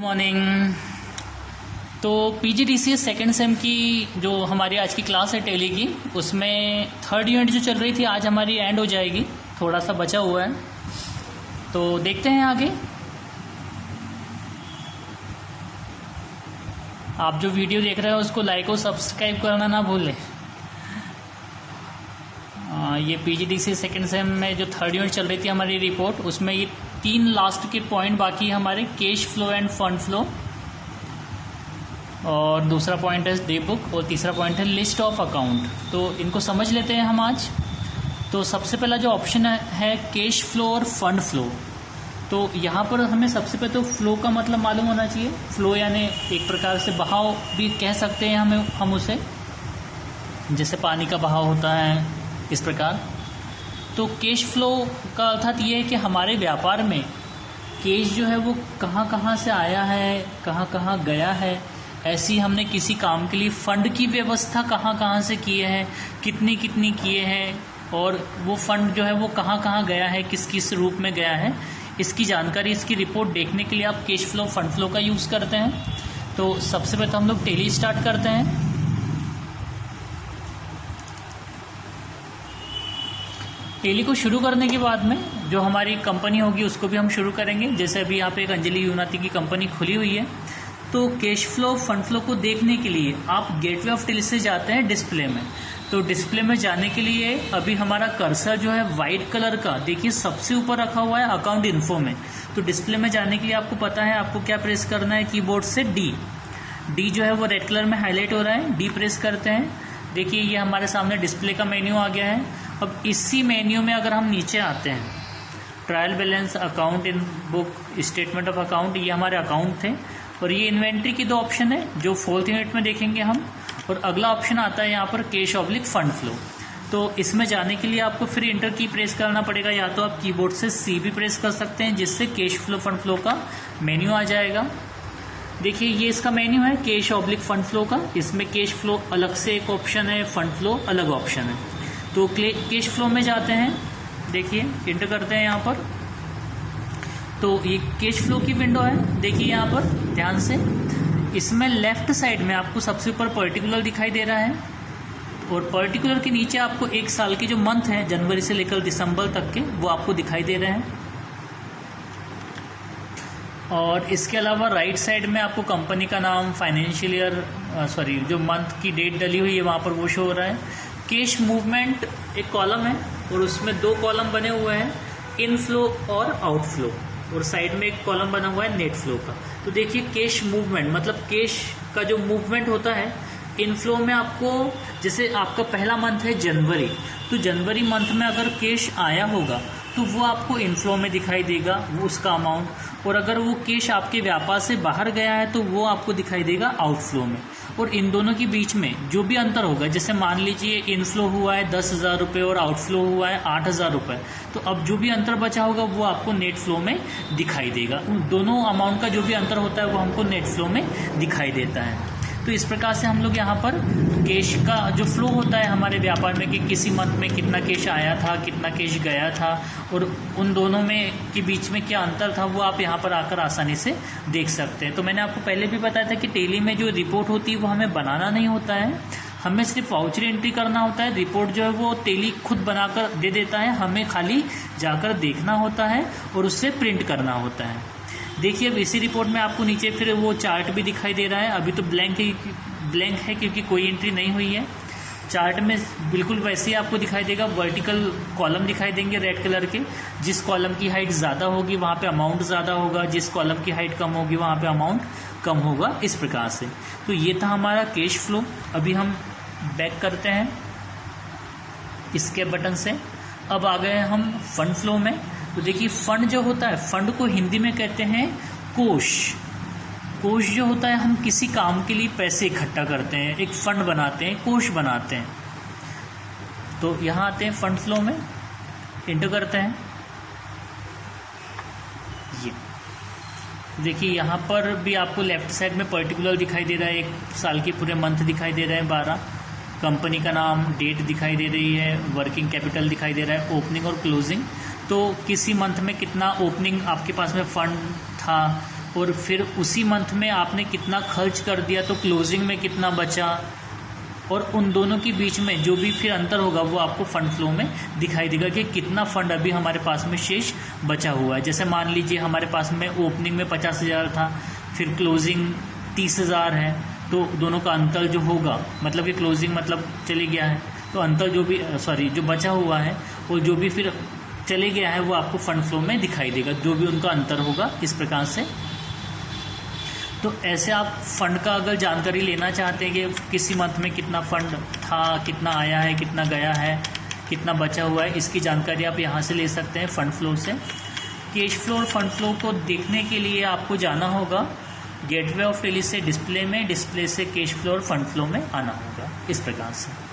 Good morning. तो PGDCA second same की जो हमारी आज की क्लास है टेली की, उसमें थर्ड यूनिट जो चल रही थी आज हमारी एंड हो जाएगी, थोड़ा सा बचा हुआ है तो देखते हैं आगे। आप जो वीडियो देख रहे हो उसको लाइक और सब्सक्राइब करना ना भूलें। ये पीजीडीसीए सेकेंड सेम में जो थर्ड यूनिट चल रही थी हमारी रिपोर्ट, उसमें ये 3 लास्ट के पॉइंट बाकी है हमारे, cash flow end fund flow, और दूसरा पॉइंट है डे बुक, और तीसरा पॉइंट है लिस्ट ऑफ अकाउंट। तो इनको समझ लेते हैं हम आज। तो सबसे पहला जो ऑप्शन है कैश फ्लो और फंड फ्लो। तो यहाँ पर हमें सबसे पहले तो फ्लो का मतलब मालूम होना चाहिए। फ्लो यानी एक प्रकार से बहाव भी कह सकते हैं हम उसे, जैसे पानी का बहाव होता है इस प्रकार। तो कैश फ्लो का अर्थात ये है कि हमारे व्यापार में कैश जो है वो कहाँ कहाँ से आया है, कहाँ कहाँ गया है। ऐसी हमने किसी काम के लिए फंड की व्यवस्था कहाँ कहाँ से किए हैं, कितनी कितनी किए हैं, और वो फंड जो है वो कहाँ कहाँ गया है, किस किस रूप में गया है, इसकी जानकारी, इसकी रिपोर्ट देखने के लिए आप कैश फ्लो फंड फ्लो का यूज़ करते हैं। तो सबसे पहले तो हम लोग टेली स्टार्ट करते हैं। टेली को शुरू करने के बाद में जो हमारी कंपनी होगी उसको भी हम शुरू करेंगे। जैसे अभी यहाँ पे एक अंजलि यूनाती की कंपनी खुली हुई है। तो कैश फ्लो फंड फ्लो को देखने के लिए आप गेटवे ऑफ टेली से जाते हैं डिस्प्ले में। तो डिस्प्ले में जाने के लिए अभी हमारा कर्सर जो है वाइट कलर का, देखिए सबसे ऊपर रखा हुआ है अकाउंट इन्फो में। तो डिस्प्ले में जाने के लिए आपको पता है आपको क्या प्रेस करना है, कीबोर्ड से डी जो है वो रेड कलर में हाईलाइट हो रहा है, डी प्रेस करते हैं। देखिए ये हमारे सामने डिस्प्ले का मेन्यू आ गया है। अब इसी मेन्यू में अगर हम नीचे आते हैं, trial balance, account in book, statement of account, ये हमारे अकाउंट थे। और ये इन्वेंट्री की 2 ऑप्शन है जो 4th यूनिट में देखेंगे हम। और अगला ऑप्शन आता है यहाँ पर कैश ऑब्लिक फंड फ्लो। तो इसमें जाने के लिए आपको फिर इंटर की प्रेस करना पड़ेगा, या तो आप कीबोर्ड से सी भी प्रेस कर सकते हैं, जिससे कैश फ्लो फंड फ्लो का मेन्यू आ जाएगा। देखिए ये इसका मेन्यू है कैश ऑब्लिक फंड फ्लो का। इसमें कैश फ्लो अलग से एक ऑप्शन है, फंड फ्लो अलग ऑप्शन है। तो कैश फ्लो में जाते हैं, देखिए इंटर करते हैं यहाँ पर। तो ये कैश फ्लो की विंडो है, देखिए यहाँ पर ध्यान से। इसमें लेफ्ट साइड में आपको सबसे ऊपर पर्टिकुलर दिखाई दे रहा है, और पर्टिकुलर के नीचे आपको 1 साल के जो मंथ हैं जनवरी से लेकर दिसंबर तक के, वो आपको दिखाई दे रहे हैं। और इसके अलावा राइट साइड में आपको कंपनी का नाम, फाइनेंशियल ईयर, जो मंथ की डेट डली हुई है वहाँ पर वो शो हो रहा है। कैश मूवमेंट एक कॉलम है, और उसमें 2 कॉलम बने हुए हैं, इनफ्लो और आउटफ्लो, और साइड में एक कॉलम बना हुआ है नेट फ्लो का। तो देखिए कैश मूवमेंट मतलब कैश का जो मूवमेंट होता है, इनफ्लो में आपको, जैसे आपका पहला मंथ है जनवरी, तो जनवरी मंथ में अगर कैश आया होगा तो वो आपको इनफ्लो में दिखाई देगा, वो उसका अमाउंट। और अगर वो कैश आपके व्यापार से बाहर गया है तो वो आपको दिखाई देगा आउटफ्लो में। और इन दोनों के बीच में जो भी अंतर होगा, जैसे मान लीजिए इनफ्लो हुआ है 10,000 रुपये और आउटफ्लो हुआ है 8,000 रुपये, तो अब जो भी अंतर बचा होगा वो आपको नेट फ्लो में दिखाई देगा। उन दोनों अमाउंट का जो भी अंतर होता है वो हमको नेट फ्लो में दिखाई देता है। तो इस प्रकार से हम लोग यहाँ पर कैश का जो फ्लो होता है हमारे व्यापार में, कि किसी मंथ में कितना कैश आया था, कितना कैश गया था, और उन दोनों में के बीच में क्या अंतर था, वो आप यहाँ पर आकर आसानी से देख सकते हैं। तो मैंने आपको पहले भी बताया था कि टेली में जो रिपोर्ट होती है वो हमें बनाना नहीं होता है, हमें सिर्फ वाउचर एंट्री करना होता है। रिपोर्ट जो है वो टेली खुद बनाकर दे देता है, हमें खाली जाकर देखना होता है और उससे प्रिंट करना होता है। देखिए अब इसी रिपोर्ट में आपको नीचे फिर वो चार्ट भी दिखाई दे रहा है। अभी तो ब्लैंक है क्योंकि कोई एंट्री नहीं हुई है। चार्ट में बिल्कुल वैसे ही आपको दिखाई देगा, वर्टिकल कॉलम दिखाई देंगे रेड कलर के। जिस कॉलम की हाइट ज़्यादा होगी वहाँ पे अमाउंट ज़्यादा होगा, जिस कॉलम की हाइट कम होगी वहाँ पे अमाउंट कम होगा, इस प्रकार से। तो ये था हमारा कैश फ्लो। अभी हम बैक करते हैं इसके बटन से। अब आ गए हम फंड फ्लो में। तो देखिए फंड जो होता है, फंड को हिंदी में कहते हैं कोष। कोष जो होता है, हम किसी काम के लिए पैसे इकट्ठा करते हैं, एक फंड बनाते हैं, कोष बनाते हैं। तो यहाँ आते हैं फंड फ्लो में, इंटर करते हैं। ये देखिए यहाँ पर भी आपको लेफ्ट साइड में पर्टिकुलर दिखाई दे रहा है, 1 साल के पूरे मंथ दिखाई दे रहे हैं 12, कंपनी का नाम, डेट दिखाई दे रही है, वर्किंग कैपिटल दिखाई दे रहा है, ओपनिंग और क्लोजिंग। तो किसी मंथ में कितना ओपनिंग आपके पास में फंड था, और फिर उसी मंथ में आपने कितना खर्च कर दिया तो क्लोजिंग में कितना बचा, और उन दोनों के बीच में जो भी फिर अंतर होगा वो आपको फंड फ्लो में दिखाई देगा कि कितना फंड अभी हमारे पास में शेष बचा हुआ है। जैसे मान लीजिए हमारे पास में ओपनिंग में 50,000 था, फिर क्लोजिंग 30,000 है, तो दोनों का अंतर जो होगा, मतलब कि क्लोजिंग मतलब चली गया है, तो अंतर जो भी जो बचा हुआ है और जो भी फिर चले गया है वो आपको फंड फ्लो में दिखाई देगा, जो भी उनका अंतर होगा इस प्रकार से। तो ऐसे आप फंड का अगर जानकारी लेना चाहते हैं कि किसी मंथ में कितना फंड था, कितना आया है, कितना गया है, कितना बचा हुआ है, इसकी जानकारी आप यहाँ से ले सकते हैं फंड फ्लो से। कैश फ्लो और फंड फ्लो को देखने के लिए आपको जाना होगा गेटवे ऑफ टेली से डिस्प्ले में, डिस्प्ले से कैश फ्लो और फंड फ्लो में आना होगा, इस प्रकार से।